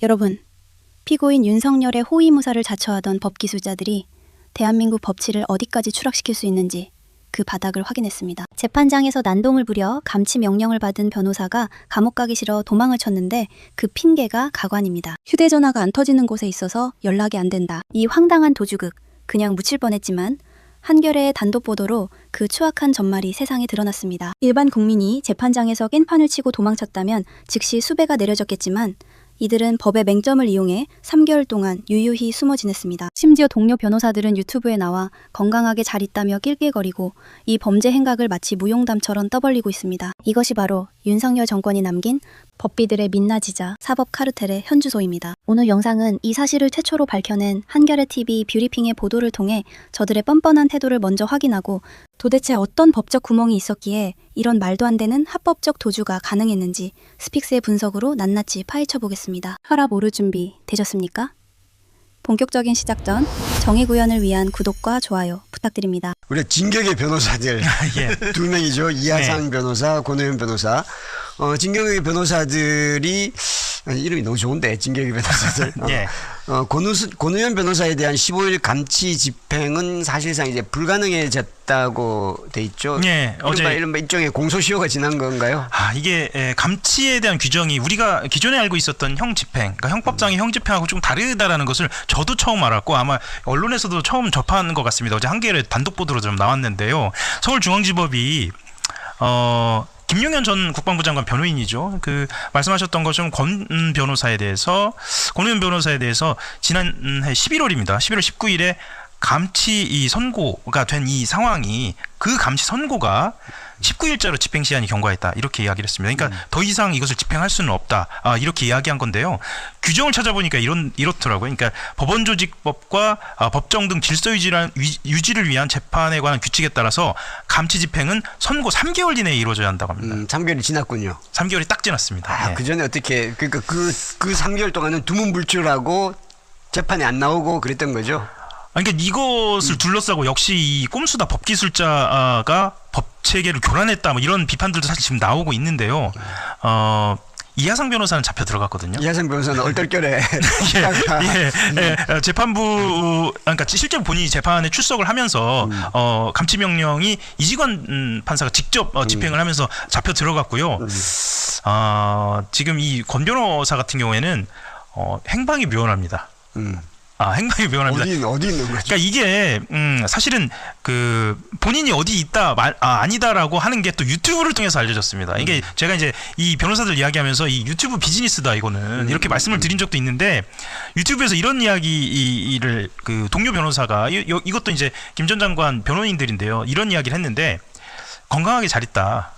여러분, 피고인 윤석열의 호위무사를 자처하던 법기술자들이 대한민국 법치를 어디까지 추락시킬 수 있는지 그 바닥을 확인했습니다. 재판장에서 난동을 부려 감치 명령을 받은 변호사가 감옥 가기 싫어 도망을 쳤는데 그 핑계가 가관입니다. 휴대전화가 안 터지는 곳에 있어서 연락이 안 된다. 이 황당한 도주극 그냥 묻힐 뻔했지만 한겨레의 단독 보도로 그 추악한 전말이 세상에 드러났습니다. 일반 국민이 재판장에서 깽판을 치고 도망쳤다면 즉시 수배가 내려졌겠지만 이들은 법의 맹점을 이용해 3개월 동안 유유히 숨어 지냈습니다. 심지어 동료 변호사들은 유튜브에 나와 건강하게 잘 있다며 낄낄거리고 이 범죄 행각을 마치 무용담처럼 떠벌리고 있습니다. 이것이 바로 윤석열 정권이 남긴 법비들의 민낯이자 사법 카르텔의 현주소입니다. 오늘 영상은 이 사실을 최초로 밝혀낸 한겨레TV 뷰리핑의 보도를 통해 저들의 뻔뻔한 태도를 먼저 확인하고 도대체 어떤 법적 구멍이 있었기에 이런 말도 안 되는 합법적 도주가 가능했는지 스픽스의 분석으로 낱낱이 파헤쳐 보겠습니다. 혈압 오를 준비 되셨습니까? 본격적인 시작 전 정의 구현을 위한 구독과 좋아요 부탁드립니다. 우리 진격의 변호사들 예. 두 명이죠. 이하상 변호사, 권오현 변호사. 진격의 변호사들이 이름이 너무 좋은데 진격의 변호사들. 예. 권오현 변호사에 대한 15일 감치 집행은 사실상 이제 불가능해졌다고 돼 있죠. 예. 이른바 일종의 공소시효가 지난 건가요? 이게 감치에 대한 규정이 우리가 기존에 알고 있었던 형집행, 그러니까 형법상의 형집행하고 좀 다르다라는 것을 저도 처음 알았고 아마 언론에서도 처음 접한 것 같습니다. 어제 한겨레 단독 보도로 좀 나왔는데요. 서울중앙지법이 김용현 전 국방부 장관 변호인이죠. 그 말씀하셨던 것처럼 권오현 변호사에 대해서 지난해 11월입니다. 11월 19일에 감치 이 선고가 된 이 상황이 그 감치 선고가 19일자로 집행 시한이 경과했다 이렇게 이야기를 했습니다. 그러니까 더 이상 이것을 집행할 수는 없다 이렇게 이야기한 건데요. 규정을 찾아보니까 이렇더라고요. 그러니까 법원조직법과 법정 등 질서 유지를 위한 재판에 관한 규칙에 따라서 감치 집행은 선고 3개월 이내에 이루어져야 한다고 합니다. 3개월이 지났군요. 3개월이 딱 지났습니다. 예. 그 전에 어떻게 그러니까 그 3개월 동안은 두문불출하고 재판이 안 나오고 그랬던 거죠. 그러니까 이것을 둘러싸고 역시 이 꼼수다 법기술자가 법 체계를 교란했다 뭐 이런 비판들도 사실 지금 나오고 있는데요. 이하상 변호사는 잡혀 들어갔거든요. 이하상 변호사는 얼떨결에 재판부 그러니까 실제로 본인이 재판에 출석을 하면서 감치 명령이 이지관 판사가 직접 집행을 하면서 잡혀 들어갔고요. 지금 이 권 변호사 같은 경우에는 행방이 묘연합니다. 행방이 묘연합니다. 어디 있는 거죠? 그러니까 이게 사실은 그 본인이 어디 있다 아니다라고 하는 게 또 유튜브를 통해서 알려졌습니다. 이게 제가 이제 이 변호사들 이야기하면서 이 유튜브 비즈니스다 이거는 이렇게 말씀을 드린 적도 있는데 유튜브에서 이런 이야기를 그 동료 변호사가 이것도 이제 김 전 장관 변호인들인데요. 이런 이야기를 했는데 건강하게 잘 있다,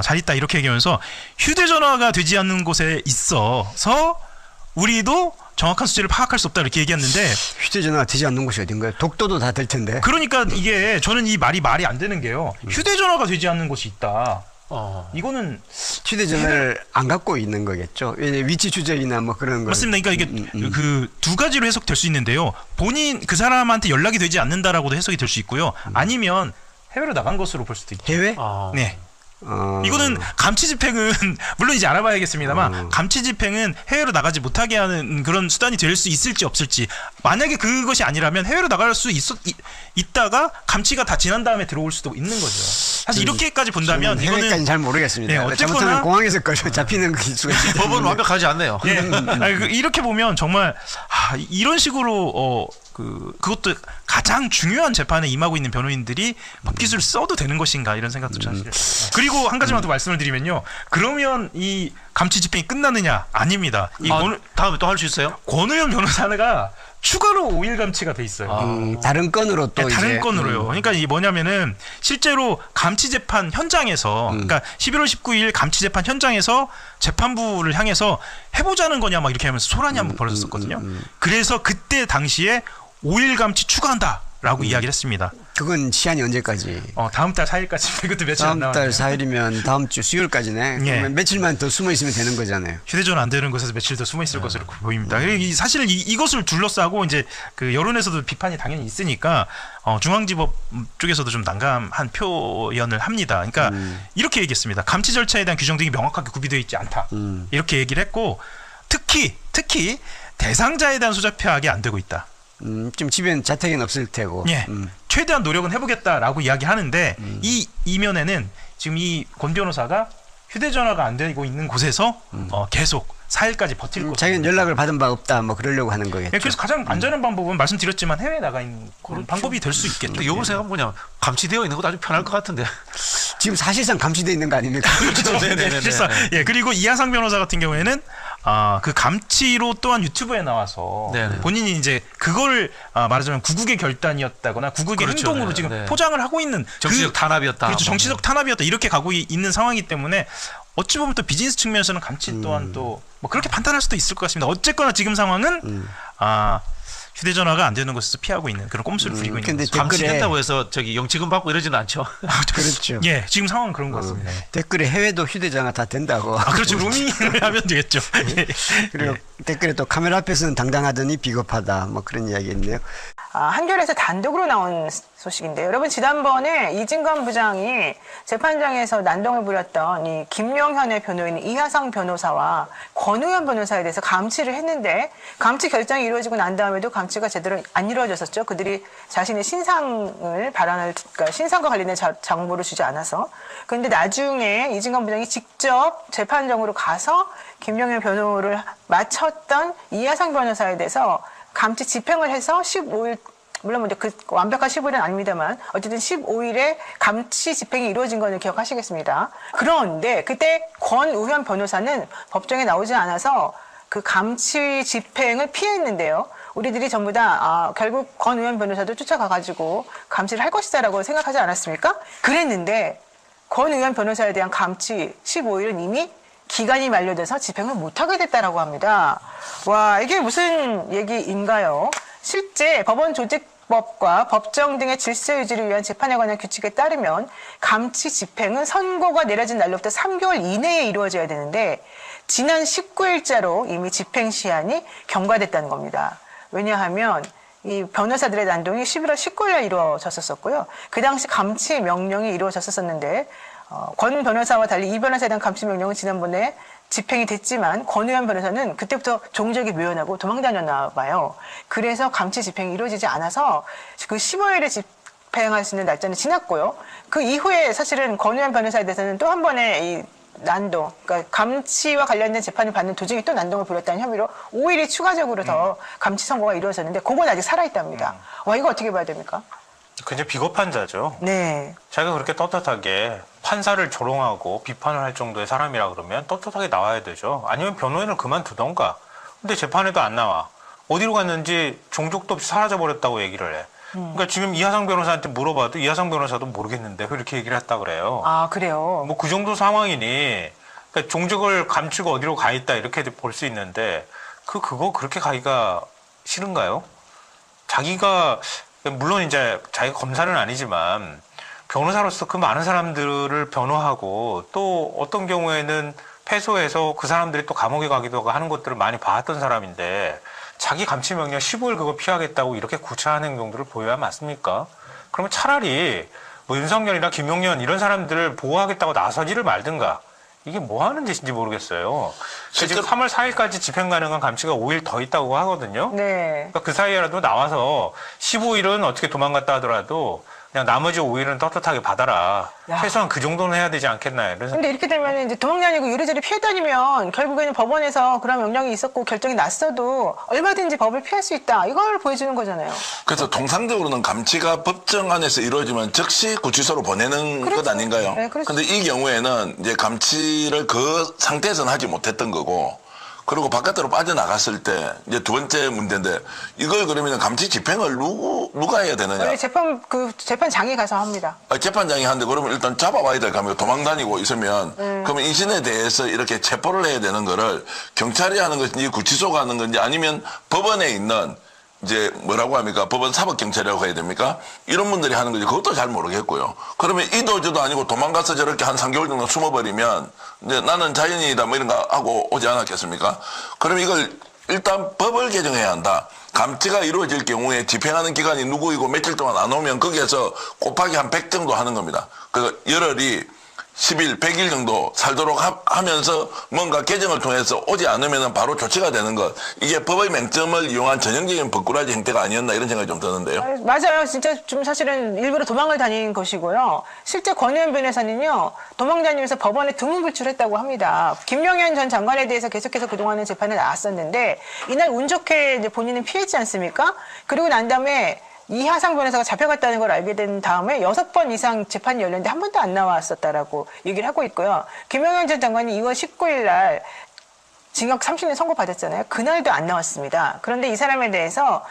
잘 있다 이렇게 얘기하면서 휴대전화가 되지 않는 곳에 있어서 우리도 정확한 수치를 파악할 수 없다 이렇게 얘기했는데 휴대전화가 되지 않는 곳이 어딘가요? 독도도 다 될 텐데. 그러니까 이게 저는 이 말이 안 되는 게요. 휴대전화가 되지 않는 곳이 있다. 이거는 휴대전화를 안 갖고 있는 거겠죠. 위치 추적이나 뭐 그런 거. 맞습니다. 그러니까 이게 그 두 가지로 해석될 수 있는데요. 본인 그 사람한테 연락이 되지 않는다라고도 해석이 될 수 있고요. 아니면 해외로 나간 것으로 볼 수도 있죠. 해외? 네. 이거는 감치 집행은 물론 이제 알아봐야겠습니다만 감치 집행은 해외로 나가지 못하게 하는 그런 수단이 될 수 있을지 없을지 만약에 그것이 아니라면 해외로 나갈 수 있다가 감치가 다 지난 다음에 들어올 수도 있는 거죠. 사실 이렇게까지 본다면 해외까지는 이거는 잘 모르겠습니다. 네, 어쨌거나 잘못하면 공항에서 잡히는 수가 있어요. 법은 완벽하지 않네요. 예. 이렇게 보면 정말 이런 식으로 그것도 가장 중요한 재판에 임하고 있는 변호인들이 법기술을 써도 되는 것인가 이런 생각도 사실. 그리고 한 가지만 더 말씀을 드리면요. 그러면 이 감치 집행이 끝나느냐? 아닙니다. 다음에 또 할 수 있어요? 권오현 변호사가 추가로 5일 감치가 돼 있어요. 다른 건으로 또 다른 이제. 건으로요. 그러니까 이 뭐냐면은 실제로 감치 재판 현장에서 그러니까 11월 19일 감치 재판 현장에서 재판부를 향해서 해보자는 거냐 막 이렇게 하면서 소란이 한번 벌어졌었거든요. 그래서 그때 당시에 5일 감치 추가한다라고 이야기를 했습니다. 그건 시한이 언제까지? 다음 달 4일까지. 그것도 며칠 안 다음 달 남았네요. 4일이면 다음 주 수요일까지네. 예. 그러면 며칠만 더 숨어 있으면 되는 거잖아요. 휴대전화 안 되는 곳에서 며칠 더 숨어 있을 것으로 보입니다. 사실 이것을 둘러싸고 이제 그 여론에서도 비판이 당연히 있으니까 중앙지법 쪽에서도 좀 난감한 표현을 합니다. 그러니까 이렇게 얘기했습니다. 감치 절차에 대한 규정 등이 명확하게 구비되어 있지 않다. 이렇게 얘기를 했고 특히 대상자에 대한 소작 파악이 안 되고 있다. 좀 집엔 자택엔 없을 테고. 예, 최대한 노력은 해보겠다라고 이야기하는데 이 이면에는 지금 이 권 변호사가 휴대전화가 안 되고 있는 곳에서 계속 4일까지 버틸 것. 자기는 연락을 받은 바 없다. 뭐 그러려고 하는 거겠죠. 예, 그래서 가장 안전한 방법은 말씀드렸지만 해외에 나가 있는 그런 방법이 될 수 있겠죠. 근데 요거 생각하면 뭐냐 감치되어 있는 것도 아주 편할 것 같은데. 지금 사실상 감시돼 있는 거 아닙니까? 네네네. 실상. 예, 그리고 이하상 변호사 같은 경우에는 그 감치로 또한 유튜브에 나와서 네네. 본인이 이제 그걸 말하자면 구국의 결단이었다거나 구국의 그렇죠. 행동으로 네, 지금 네. 포장을 하고 있는 정치적 탄압이었다. 그렇죠. 정치적 탄압이었다. 이렇게 가고 있는 상황이기 때문에 어찌 보면 또 비즈니스 측면에서는 감치 또한 또 뭐 그렇게 판단할 수도 있을 것 같습니다. 어쨌거나 지금 상황은 휴대전화가 안 되는 곳에서 피하고 있는 그런 꼼수를 부리고 있는 근데 거죠. 감치된다고 해서 저기 영치금 받고 이러지는 않죠. 그렇죠. 예, 지금 상황은 그런 것 같습니다. 댓글에 해외도 휴대전화 다 된다고. 그렇죠. 로밍을 하면 되겠죠. 예. 그리고 댓글에 또 카메라 앞에서는 당당하더니 비겁하다. 뭐 그런 이야기 있네요. 한겨레에서 단독으로 나온 소식인데요. 여러분 지난번에 이진관 부장이 재판장에서 난동을 부렸던 이 김용현의 변호인 이하상 변호사와 권우현 변호사에 대해서 감치를 했는데 감치 결정이 이루어지고 난 다음에도 감치가 제대로 안 이루어졌었죠. 그들이 자신의 그러니까 신상과 관련된 정보를 주지 않아서. 그런데 나중에 이진관 부장이 직접 재판정으로 가서 김용현 변호를 마쳤던 이하상 변호사에 대해서 감치 집행을 해서 15일, 물론 먼저 그 완벽한 15일은 아닙니다만 어쨌든 15일에 감치 집행이 이루어진 거는 기억하시겠습니다. 그런데 그때 권우현 변호사는 법정에 나오지 않아서 그 감치 집행을 피했는데요. 우리들이 전부 다 결국 권우현 변호사도 쫓아가가지고 감치를 할 것이다라고 생각하지 않았습니까? 그랬는데 권우현 변호사에 대한 감치 15일은 이미 기간이 만료돼서 집행을 못하게 됐다라고 합니다. 와, 이게 무슨 얘기인가요? 실제 법원 조직법과 법정 등의 질서 유지를 위한 재판에 관한 규칙에 따르면 감치 집행은 선고가 내려진 날로부터 3개월 이내에 이루어져야 되는데 지난 19일자로 이미 집행 시한이 경과됐다는 겁니다. 왜냐하면 이 변호사들의 난동이 11월 19일에 이루어졌었고요. 그 당시 감치 명령이 이루어졌었는데 권 변호사와 달리 이 변호사에 대한 감치 명령은 지난번에 집행이 됐지만 권우현 변호사는 그때부터 종적이 묘연하고 도망다녔나 봐요. 그래서 감치 집행이 이루어지지 않아서 그 15일에 집행할 수 있는 날짜는 지났고요. 그 이후에 사실은 권우현 변호사에 대해서는 또 한 번의 이 난동, 그러니까 감치와 관련된 재판을 받는 도중에 또 난동을 부렸다는 혐의로 5일이 추가적으로 더 감치 선고가 이루어졌는데 그건 아직 살아있답니다. 와, 이거 어떻게 봐야 됩니까? 굉장히 비겁한 자죠. 네. 자기가 그렇게 떳떳하게 판사를 조롱하고 비판을 할 정도의 사람이라 그러면 떳떳하게 나와야 되죠. 아니면 변호인을 그만두던가. 근데 재판에도 안 나와. 어디로 갔는지 종족도 없이 사라져버렸다고 얘기를 해. 그러니까 지금 이하상 변호사한테 물어봐도 이하상 변호사도 모르겠는데 왜 이렇게 얘기를 했다 그래요. 아, 그래요? 뭐 그 정도 상황이니 그러니까 종족을 감추고 어디로 가 있다 이렇게 볼 수 있는데 그거 그렇게 가기가 싫은가요? 자기가 물론 이제 자기가 검사는 아니지만 변호사로서 그 많은 사람들을 변호하고 또 어떤 경우에는 패소해서 그 사람들이 또 감옥에 가기도 하고 하는 것들을 많이 봐왔던 사람인데 자기 감치 명령 15일 그거 피하겠다고 이렇게 구차한 행동들을 보여야 맞습니까? 그러면 차라리 뭐 윤석열이나 김용현 이런 사람들을 보호하겠다고 나서지를 말든가. 이게 뭐 하는 짓인지 모르겠어요. 지금 3월 4일까지 집행 가능한 감치가 5일 더 있다고 하거든요. 네. 그러니까 그 사이에라도 나와서 15일은 어떻게 도망갔다 하더라도 그냥 나머지 5일은 떳떳하게 받아라. 야. 최소한 그 정도는 해야 되지 않겠나요? 그래서 근데 이렇게 되면 이제 도망다니고 이리저리 피해 다니면 결국에는 법원에서 그런 명령이 있었고 결정이 났어도 얼마든지 법을 피할 수 있다. 이걸 보여주는 거잖아요. 그래서 통상적으로는 감치가 법정 안에서 이루어지면 즉시 구치소로 보내는 그렇죠. 것 아닌가요? 네, 그렇죠. 근데 이 경우에는 이제 감치를 그 상태에서는 하지 못했던 거고, 그리고 바깥으로 빠져나갔을 때 이제 두 번째 문제인데, 이걸 그러면 감치 집행을 누가 해야 되느냐? 원래 재판장에 가서 합니다. 재판장이 하는데 그러면 일단 잡아와야 될 거 아닙니까? 도망다니고 있으면 그러면 인신에 대해서 이렇게 체포를 해야 되는 거를 경찰이 하는 것인지 구치소가 하는 건지 아니면 법원에 있는 이제 뭐라고 합니까? 법원 사법경찰이라고 해야 됩니까? 이런 분들이 하는 거지. 그것도 잘 모르겠고요. 그러면 이도저도 아니고 도망가서 저렇게 한 3개월 정도 숨어버리면 이제 나는 자연인이다 뭐 이런 거 하고 오지 않았겠습니까? 그러면 이걸 일단 법을 개정해야 한다. 감치가 이루어질 경우에 집행하는 기간이 누구이고 며칠 동안 안 오면 거기에서 곱하기 한 100 정도 하는 겁니다. 그 열흘이 10일, 100일 정도 살도록 하면서 뭔가 개정을 통해서 오지 않으면 바로 조치가 되는 것. 이게 법의 맹점을 이용한 전형적인 법꾸라지 행태가 아니었나 이런 생각이 좀 드는데요. 맞아요. 진짜 좀 사실은 일부러 도망을 다닌 것이고요. 실제 권의원 변호사는요, 도망 다니면서 법원에 등문불출했다고 합니다. 김명현 전 장관에 대해서 계속해서 그동안은 재판에 나왔었는데, 이날 운 좋게 이제 본인은 피했지 않습니까? 그리고 난 다음에 이하상 변호사가 잡혀갔다는 걸 알게 된 다음에 6번 이상 재판이 열렸는데 한 번도 안 나왔었다라고 얘기를 하고 있고요. 김명현 전 장관이 2월 19일 날 징역 30년 선고받았잖아요. 그날도 안 나왔습니다. 그런데 이 사람에 대해서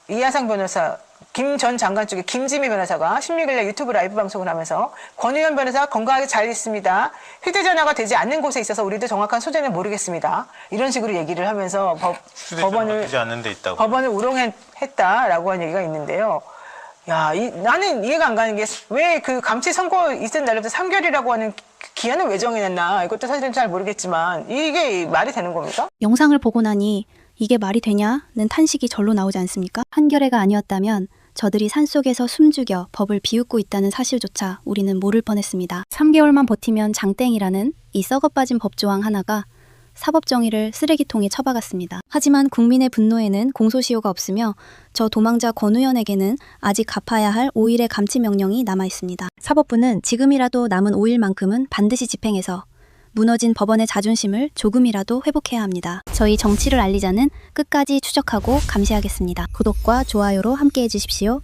이하상 변호사, 김 전 장관 쪽에 김지미 변호사가 16일날 유튜브 라이브 방송을 하면서 권의원 변호사 건강하게 잘 있습니다. 휴대전화가 되지 않는 곳에 있어서 우리도 정확한 소재는 모르겠습니다. 이런 식으로 얘기를 하면서 되지 않는 데 있다고. 법원을 우롱했다라고 한 얘기가 있는데요. 야, 나는 이해가 안 가는 게 왜 그 감치 선고 있을 날부터 3개월이라고 하는 기한을 왜 정해놨나, 이것도 사실은 잘 모르겠지만 이게 말이 되는 겁니까? 영상을 보고 나니 이게 말이 되냐는 탄식이 절로 나오지 않습니까? 한겨레가 아니었다면 저들이 산속에서 숨죽여 법을 비웃고 있다는 사실조차 우리는 모를 뻔했습니다. 3개월만 버티면 장땡이라는 이 썩어빠진 법조항 하나가 사법정의를 쓰레기통에 처박았습니다. 하지만 국민의 분노에는 공소시효가 없으며 저 도망자 권우현에게는 아직 갚아야 할 5일의 감치명령이 남아있습니다. 사법부는 지금이라도 남은 5일만큼은 반드시 집행해서 무너진 법원의 자존심을 조금이라도 회복해야 합니다. 저희 정치를 알리자는 끝까지 추적하고 감시하겠습니다. 구독과 좋아요로 함께해 주십시오.